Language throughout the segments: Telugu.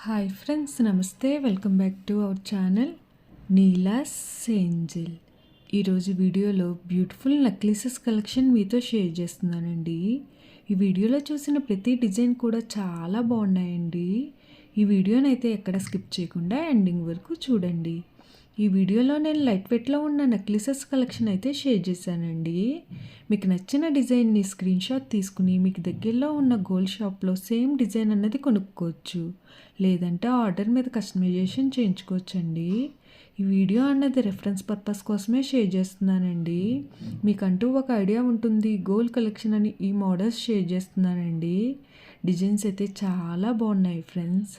హాయ్ ఫ్రెండ్స్, నమస్తే. Welcome back to our channel Neela's Angel. ఈరోజు వీడియోలో బ్యూటిఫుల్ నెక్లెసెస్ కలెక్షన్ మీతో షేర్ చేస్తున్నానండి. ఈ వీడియోలో చూసిన ప్రతి డిజైన్ కూడా చాలా బాగున్నాయండి. ఈ వీడియోనైతే ఎక్కడ స్కిప్ చేయకుండా ఎండింగ్ వరకు చూడండి. ఈ వీడియోలో నేను లైట్ వెయిట్లో ఉన్న నెక్లెసెస్ కలెక్షన్ అయితే షేర్ చేశానండి. మీకు నచ్చిన డిజైన్ని స్క్రీన్ షాట్ తీసుకుని మీకు దగ్గరలో ఉన్న గోల్డ్ షాప్లో సేమ్ డిజైన్ అన్నది కొనుక్కోవచ్చు, లేదంటే ఆర్డర్ మీద కస్టమైజేషన్ చేయించుకోవచ్చండి. ఈ వీడియో అన్నది రెఫరెన్స్ పర్పస్ కోసమే షేర్ చేస్తున్నానండి. మీకంటూ ఒక ఐడియా ఉంటుంది గోల్డ్ కలెక్షన్ అని ఈ మోడల్స్ షేర్ చేస్తున్నానండి. డిజైన్స్ అయితే చాలా బాగున్నాయి ఫ్రెండ్స్.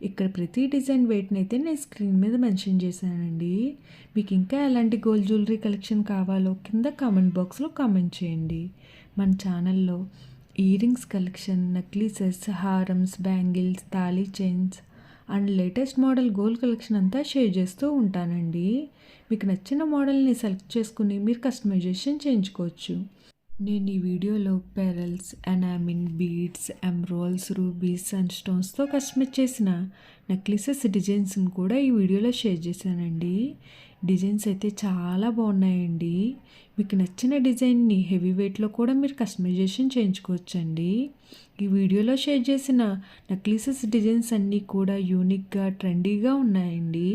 ఇక్కడ ప్రతి డిజైన్ వెయిట్ని అయితే నేను స్క్రీన్ మీద మెన్షన్ చేశానండి. మీకు ఇంకా ఎలాంటి గోల్డ్ జ్యువెలరీ కలెక్షన్ కావాలో కింద కామెంట్ బాక్స్లో కామెంట్ చేయండి. మన ఛానల్లో ఇయర్ రింగ్స్ కలెక్షన్, నెక్లెసెస్, హారమ్స్, బ్యాంగిల్స్, తాళీ chains and latest model gold collection అంతా షేర్ చేస్తూ ఉంటానండి. మీకు నచ్చిన మోడల్ని సెలెక్ట్ చేసుకుని మీరు కస్టమైజేషన్ చేయించుకోవచ్చు. నేను ఈ వీడియోలో pearls, enamel, beads, emeralds, rubies and స్టోన్స్తో కస్టమైజ్ చేసిన నెక్లెసెస్ డిజైన్స్ని కూడా ఈ వీడియోలో షేర్ చేశానండి. డిజైన్స్ అయితే చాలా బాగున్నాయండి. మీకు నచ్చిన డిజైన్ని హెవీ వెయిట్లో కూడా మీరు కస్టమైజేషన్ చేయించుకోవచ్చండి. ఈ వీడియోలో షేర్ చేసిన నెక్లెసెస్ డిజైన్స్ అన్నీ కూడా యూనిక్గా, ట్రెండీగా ఉన్నాయండి.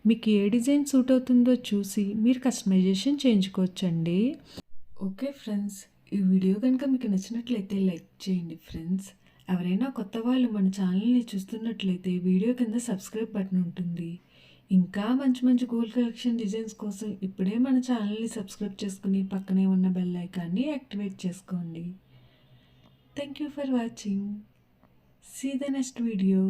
మీకు ఏ డిజైన్ సూట్ అవుతుందో చూసి మీరు కస్టమైజేషన్ చేయించుకోవచ్చండి. ఓకే ఫ్రెండ్స్, ఈ వీడియో కనుక మీకు నచ్చినట్లయితే లైక్ చేయండి ఫ్రెండ్స్. ఎవరైనా కొత్త వాళ్ళు మన ఛానల్ని చూస్తున్నట్లయితే వీడియో కింద సబ్స్క్రైబ్ బటన్ ఉంటుంది. ఇంకా మంచి మంచి గోల్డ్ కలెక్షన్ డిజైన్స్ కోసం ఇప్పుడే మన ఛానల్ని సబ్స్క్రైబ్ చేసుకుని పక్కనే ఉన్న బెల్ ఐకాన్ని యాక్టివేట్ చేసుకోండి. Thank you for watching. See the next video.